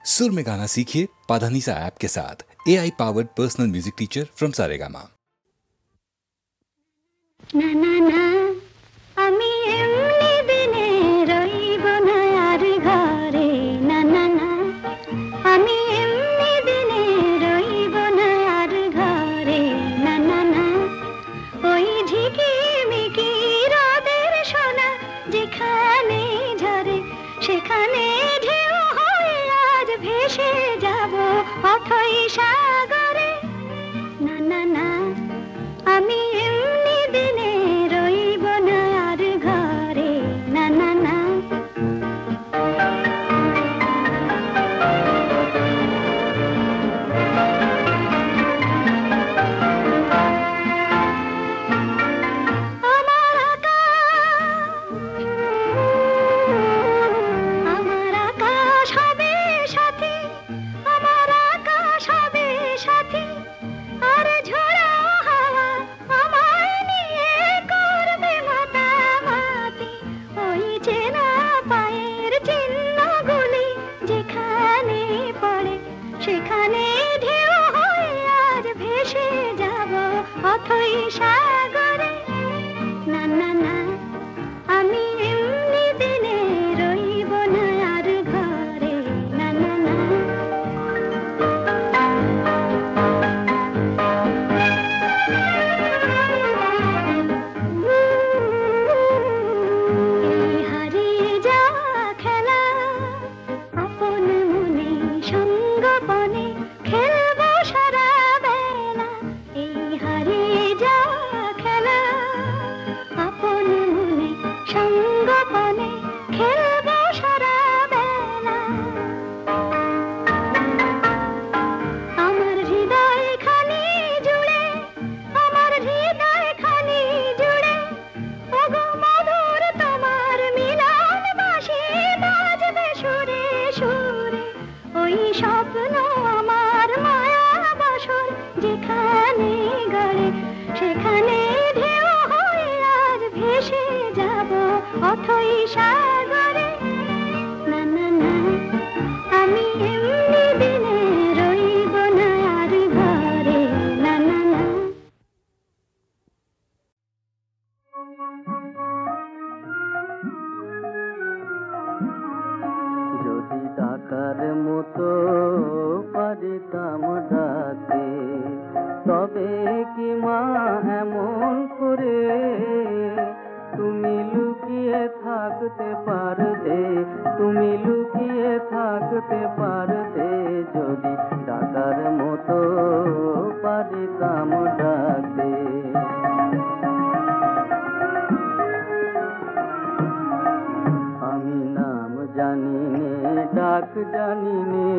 सुर में गाना सीखिए पाधानीसा ऐप के साथ। AI powered personal music teacher from Saregama. না না না আমি এমনি দিনে রইব না আর ঘরে, না না না আমি এমনি দিনে রইব না আর ঘরে, না না না ওই ঝিকিমিকি রোদের সোনা যেখানে ঝরে সেখানে ঢেউ হয়ে আজ ভেসে যাব অথই সাগরে, না না না আমি এমনি দিনে রইব না আর ঘরে, না না না আমার আকাশ হবে সাথী, আমার আকাশ হবে সাথী, আর ঝোড়ো হাওয়া আমায় নিয়ে করবে মাতামাতি, ওই চেনা পায়ের চিহ্নগুলি যেখানে পড়ে সেখানে ঢেউ হয়ে আজ ভেসে যাব অথই সাগরে, না না না আমি এমনি দিনে রইব না আর ঘরে, না না না এই হারিয়ে যাওয়া খেলা আপন মনে সঙ্গপনে খেলবো সারা বেলা, এই হারিয়ে যাওয়া খেলা আপন মনে সঙ্গপনে খেলবো সারা বেলা, আমার হৃদয় খানি জুড়ে, আমার হৃদয় খানি জুড়ে ওগো মধুর তোমার মিলন বাঁশি বাজবে সুরে সুরে, ওই স্বপ্ন আমার মায়া বাসর যেখানে গড়ে সেখানে ঢেউ হয়ে আজ ভেসে যাব অথই সাগরে, না না না আমি এমনি দিনে রইব না আর ঘরে, না না না যদি ডাকার মতো পারিতাম ডাকে, তবে কি মা এমন করে তুমি লুকিয়ে থাকতে পারতে, তুমি লুকিয়ে থাকতে পারতে, যদি ডাকার মতো পারিতাম ডাকে। আমি নাম জানি নে, ডাক জানি নে,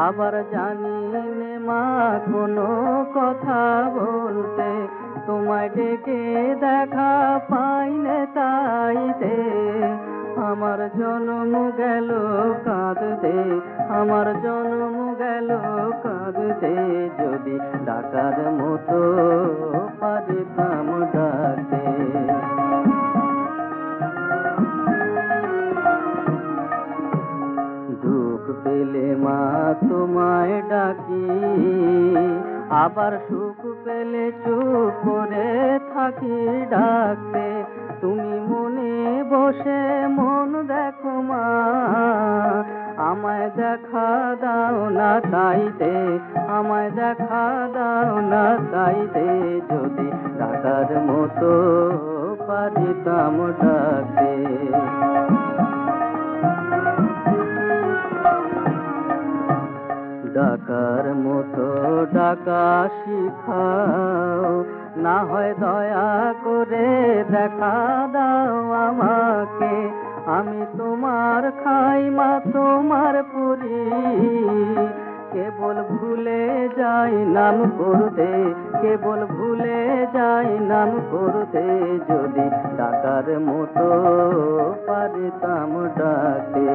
আবার জানি নে মা কোনো কথা বলতে, তোমায় ডেকে দেখা পাইনে তাইতে আমার জন্ম গেল কাঁদতে, আমার জন্ম গেল কাঁদতে, যদি ডাকার মতো পারিতাম ডাকে। দুঃখ পেলে মা তোমায় ডাকি, আবার সুখ পেলে চুপ করে থাকি ডাকতে, তুমি মনে বসে মন দেখো মা, আমায় দেখা দাও না তাইতে, আমায় দেখা দাও না তাইতে, যদি ডাকার মতো পারিতাম ডাকে। ডাকার মতো ডাকা শিখাও, না হয় দয়া করে দেখা দাও আমাকে, আমি তোমার খাই মা তোমার পুরি, কেবল ভুলে যাই নাম করতে, কেবল ভুলে যাই নাম করতে, যদি ডাকার মতো পারিতাম ডাকে।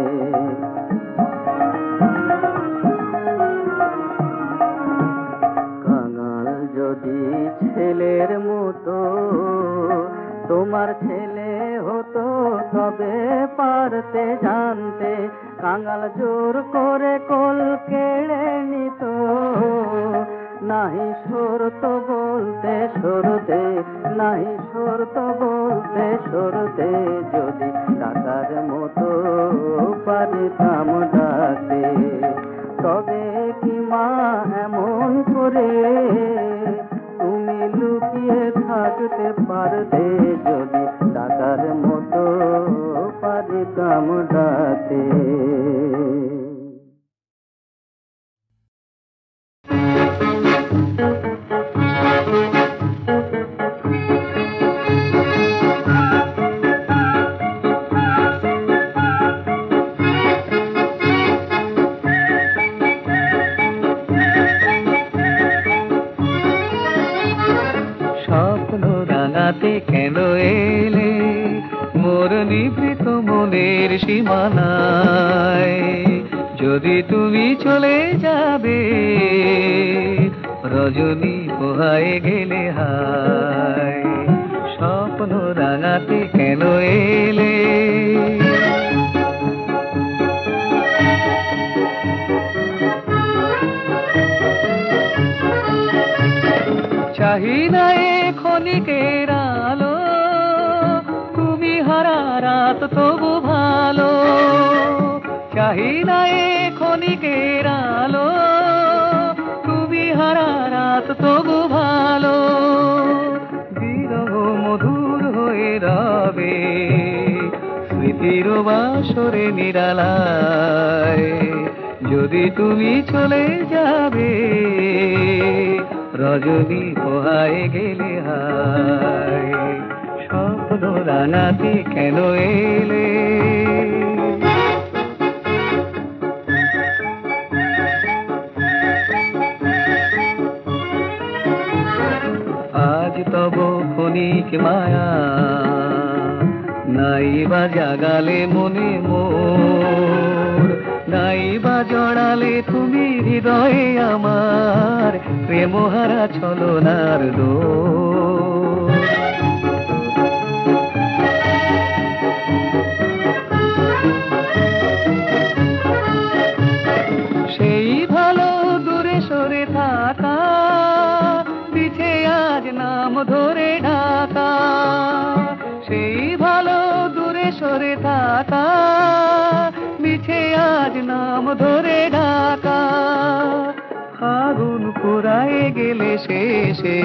কাঙাল যদি ছেলের মতো তোমার ছেলে হতো, তবে পারতে জানতে, কাঙাল জোর করে কোল কেড়ে নিত নাহি সরত বলতে সরতে নাহি সরত বলতে সরতে যদি ডাকার মতো পারিতাম ডাকতে তবে কি মা এমন করে তুমি লুকিয়ে থাকতে পারতে যদি ডাকার মতো পারিতাম ডাকতে কেন এলে মোর নিভৃত মনের সীমানায় যদি তুমি চলে যাবে রজনী পোহায় গেলে হায় স্বপ্ন রাঙাতে কেন এলে চাহিদা ক্ষণিকের আলো তুমি হারা রাত তবু ভালো চাহিদা ক্ষণিকের আলো তুমি হারা রাত তবু ভালো বিরহ মধুর হয়ে রবে স্মৃতির বাসরে নিরালায় যদি তুমি চলে যাবে রজনী পোহায় গেলে হায় স্বপ্ন রাঙাতে কেন এলে আজ তব ক্ষণিক মায়া নাই বা জাগালে মনে মোর নাই বা জড়ালে তুমি হৃদয়ে আমার প্রেমহারা ছলনার দোষ সেই ভালো দূরে সরে থাকা পিছে আজ নাম ধরে ঢাকা সেই ভালো দূরে সরে থাকা মিছে আজ নাম ধরে ঢাকা আগুন পুরায় গেলে শেষে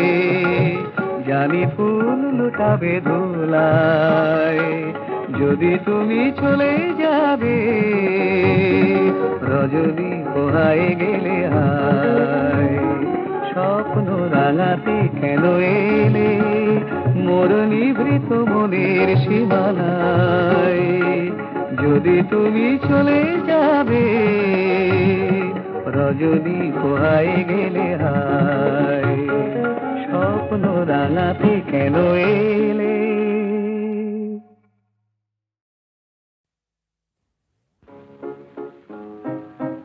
জানি ফুল লুটাবে দোলায় যদি তুমি চলে যাবে রজনী পোহায় গেলে হায় স্বপ্ন রাঙাতে কেন এলে মোর নিভৃত মনের সীমানায় যদি তুমি চলে যাবে রজনী পোহায় গেলে হায় স্বপ্ন রাঙাতে কেন এলে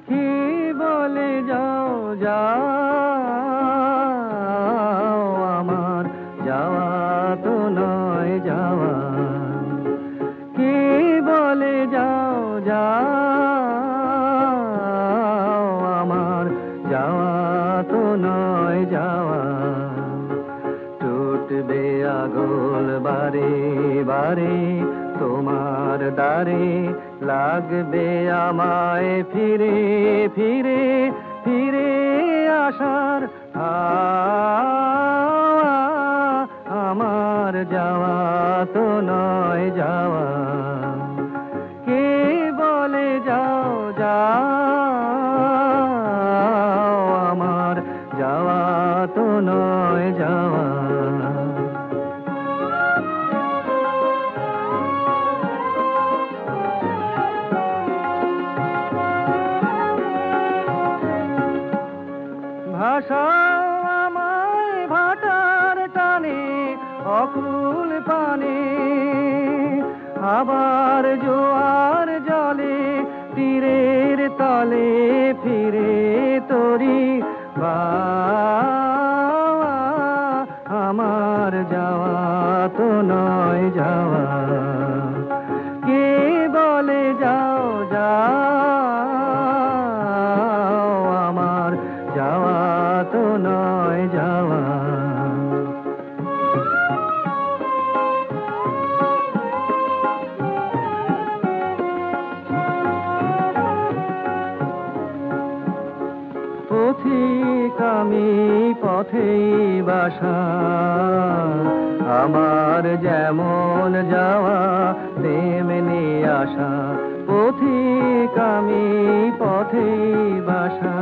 কি বলে যাও যাও আমার যাওয়া তো নয় যাওয়া কি বলে যাও যাও আমার যাওয়া তো নয় যাওয়া টুটবে আগল বারে বারে তোমার দ্বারে লাগবে আমায় ফিরে ফিরে ফিরে আসার আমার যাওয়া তো নয় যাওয়া কে বলে যাও যাও আমার যাওয়া তো নয় যাওয়া ভাষাও আমায় ভাটার টানে অকুল পানে আবার জোয়ার জলে তীরের তলে ফিরে তরি আমার যাওয়া তো নয় যাওয়া কে বলে যাও যাও পথিক আমি পথেই বাসা আমার যেমন যাওয়া তেমনি আসা পথিক আমি পথেই বাসা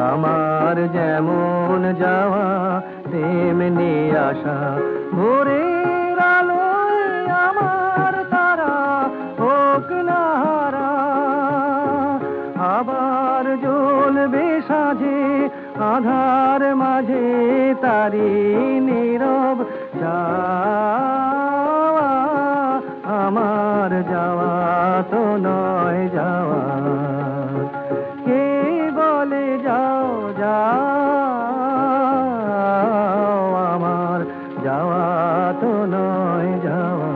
আমার যেমন যাওয়া তেমনি আসা ভোরের আলোয় আমার তারা হোক না হারা আবার জ্বলবে সাজে আধার মাঝে তারি নীরব যাওয়া আমার যাওয়া তো নয় যাওয়া কে বলে যাও যাও আমার যাওয়া তো নয় যাওয়া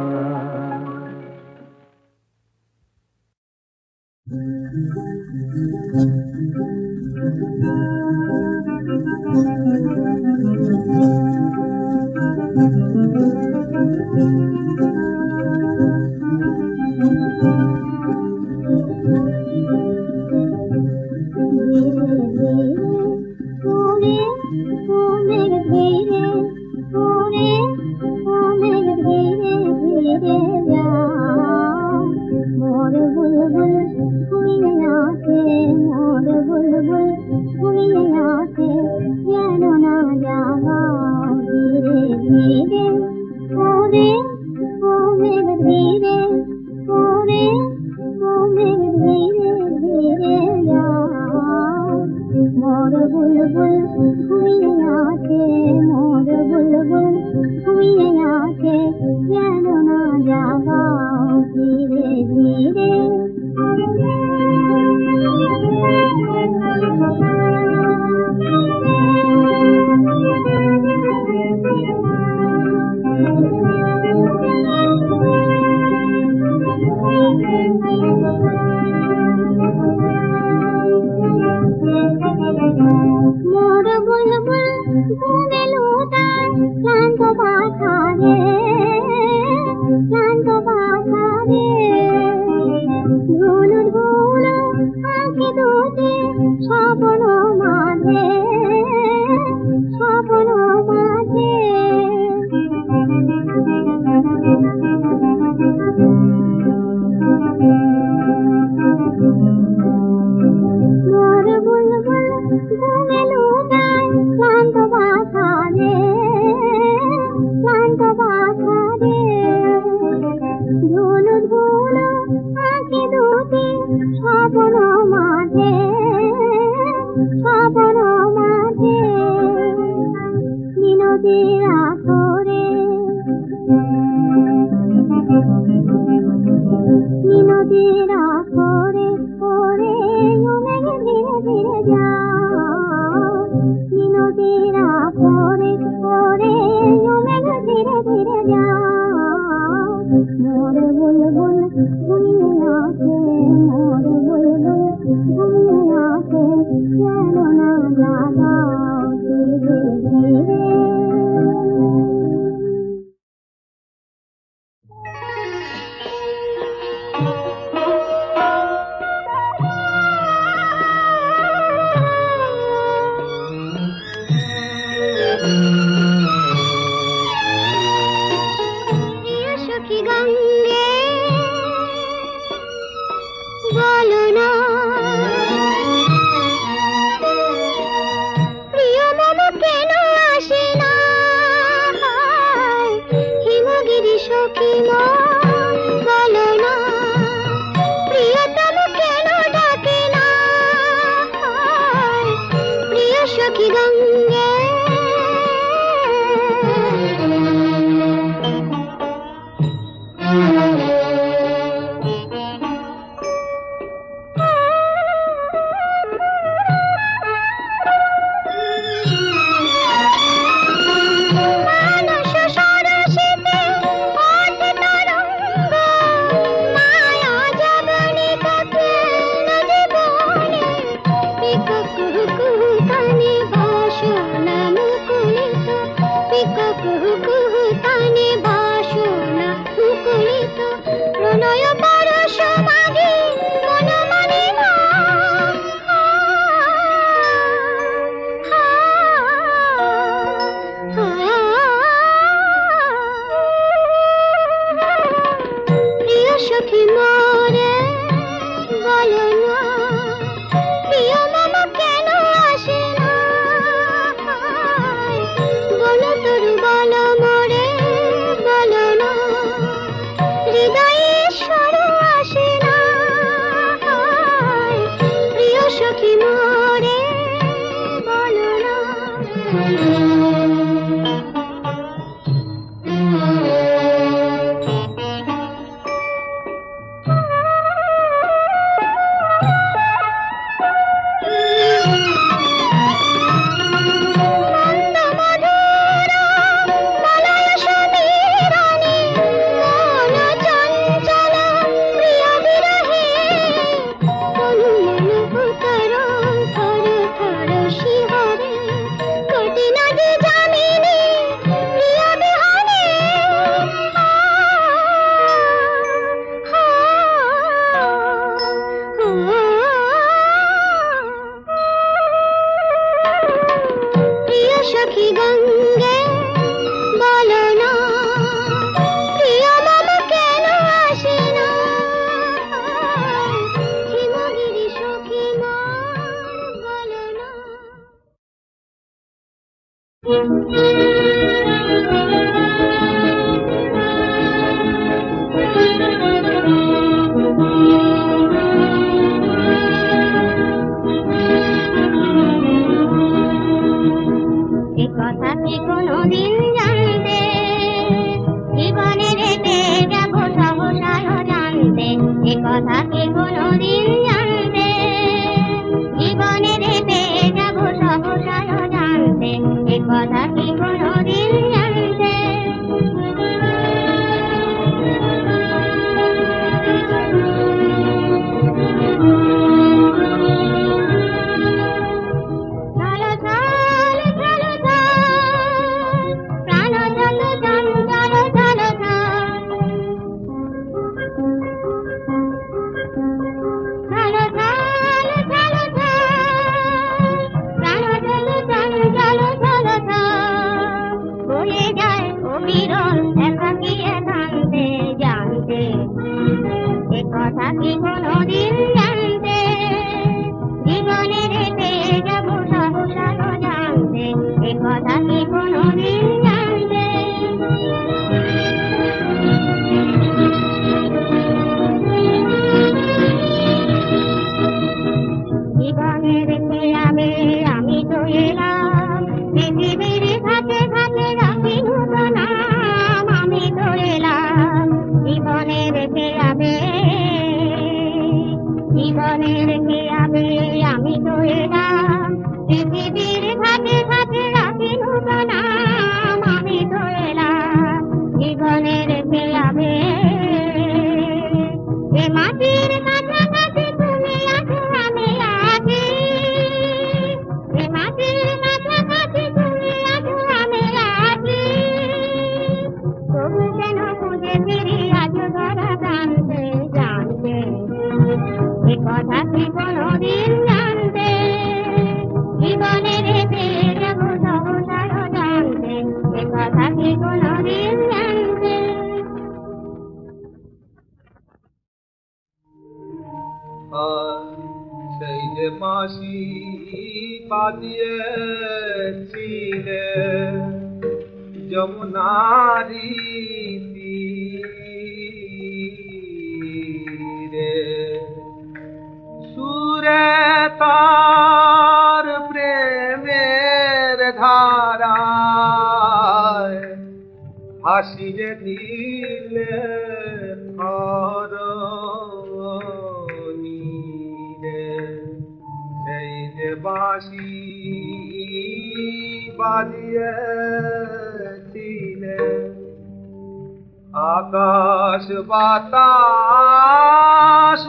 आकाश बातास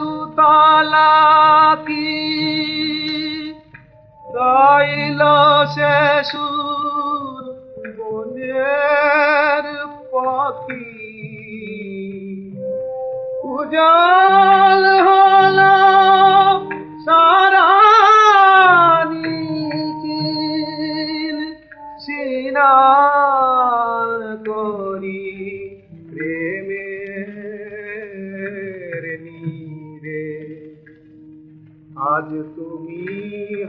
उताला की গাইলো সে সুর বনের পাখি উজাল হলো সারা নিখিল সিনার করি প্রেমের নীরে আজ তুমি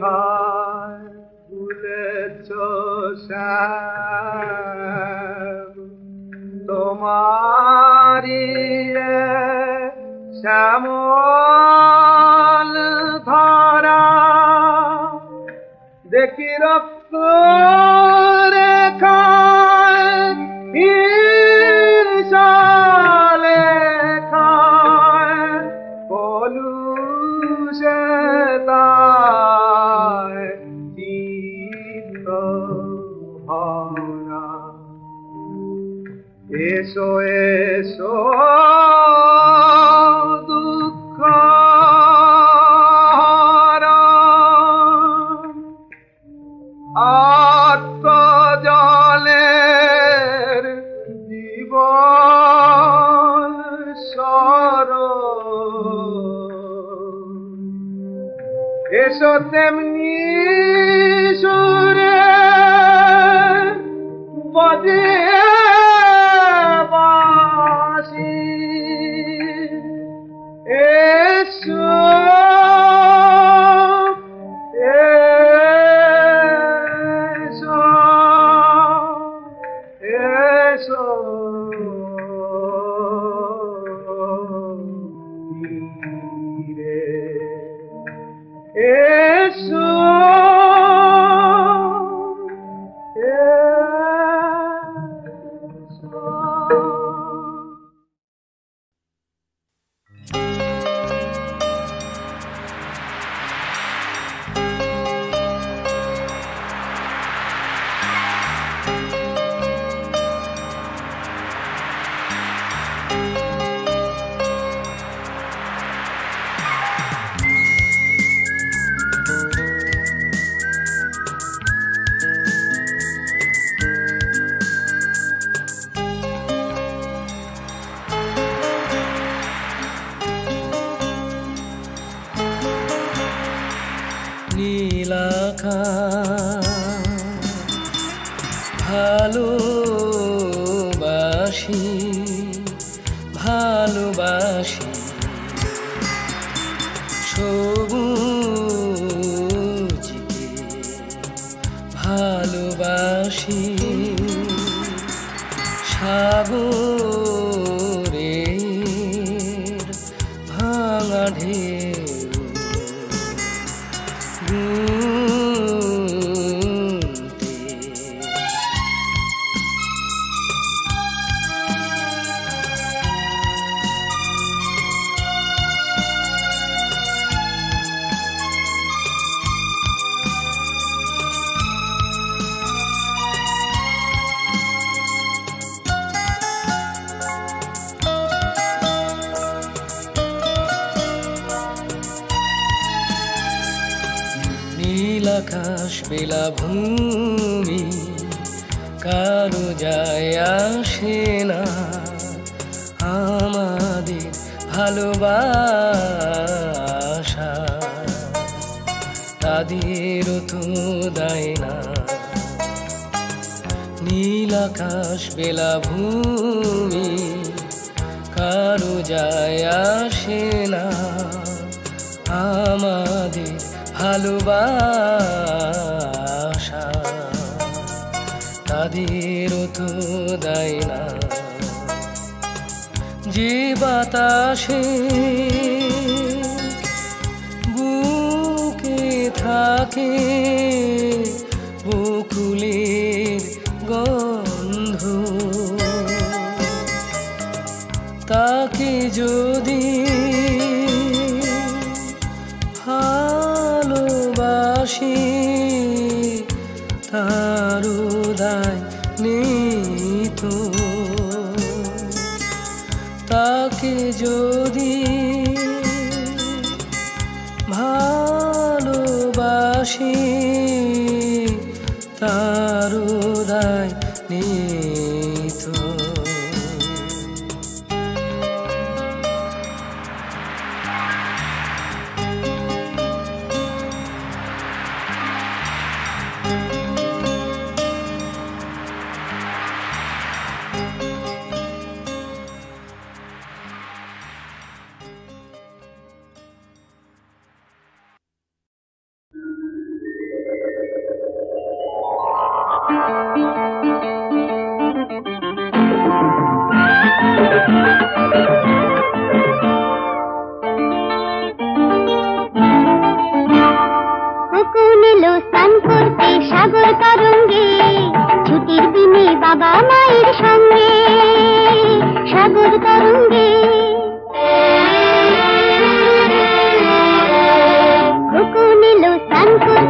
হায় ভুলেছ শ্যাম তোমারি শ্যামল ধারা দেখি রক্ত তাই চিত্ত ভরা। এসো এসো দুঃখ আত্মজলের জীবন সর। এসো তেমনি সুরে বাজে বাঁশি। এসো ভালোবাসি ভালোবাসি সবুজকে ভালোবাসি সাগরের ভাঙা ঢেউ নীলাকাশ বেলাভূমি কারো যায় আসে না আমাদের ভালোবাসা তাদেরও তো দেয় না। নীলাকাশ বেলাভূমি কারো যায় আসে না আমাদের ভালোবাসা তাদেরও তো দেয় না। যে বাতাসে বুকে থাকে বকুলের গন্ধ তাকে যদি ভালোবাসি তার উদয় নেই তো তাকে যদি ভালোবাসি তার উদয় নেই তো।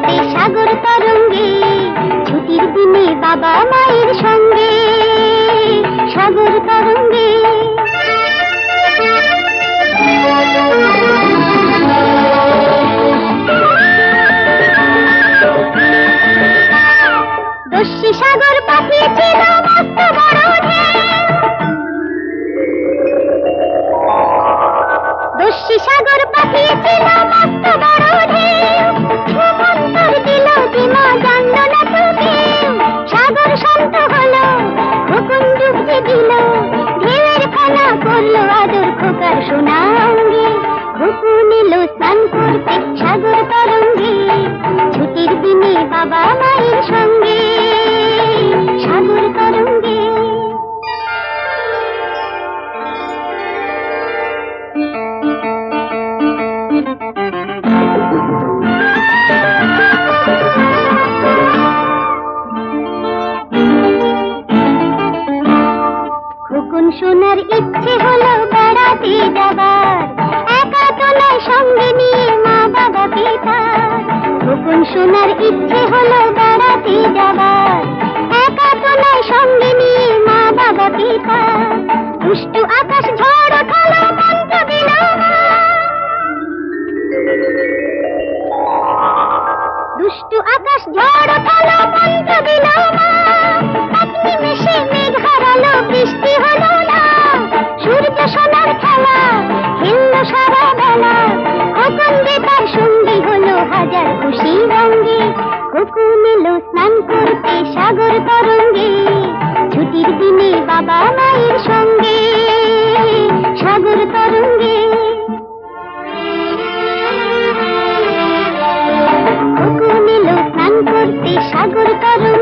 করতে সাগর তরঙ্গে, ছুটির দিনে বাবা মায়ের সঙ্গে সাগর তরঙ্গে। দস্যি সাগর পাঠিয়েছিল মস্ত বড় ঢেউ, দস্যি সাগর পাঠিয়েছিল মস্ত বড় ঢেউ, সমুদ্র দিল দিমা জানল না তো কেউ। সাগর শান্ত হলো, খোকন ডুবতে দিল, ঢেউয়ের খেলা করলো আদর খোকার সোনা অঙ্গে। খোকন এলো স্নান করতে সাগর তরঙ্গে, ছুটির দিনে বাবা মায়ের সঙ্গে সাগর তরঙ্গে। খোকন সোনার ইচ্ছে হলো বেড়াতে যাবার, একা তো নয় সঙ্গে নিয়ে মা বাবা পিতা। খোকন সোনার ইচ্ছে হলো বেড়াতে যাবার, একা তো নয় সঙ্গে নিয়ে মা বাবা পিতা। দুষ্টু আকাশ ঝড় ওঠালো মন্ত্র দিল মা, দুষ্টু আকাশ ঝড় ওঠালো মন্ত্র দিল মা। এক নিমেষে মেঘ হারালো, বৃষ্টি হলো না, সূর্য সোনার খেলা খেললো সারা বেলা। খোকন যে তার সঙ্গী হলো হাজার খুশি রঙ্গে। খোকন এলো স্নান করতে সাগর তরঙ্গে, ছুটির দিনে বাবা মায়ের সঙ্গে সাগর তরঙ্গে। খোকন এলো স্নান করতে সাগর তরঙ্গে।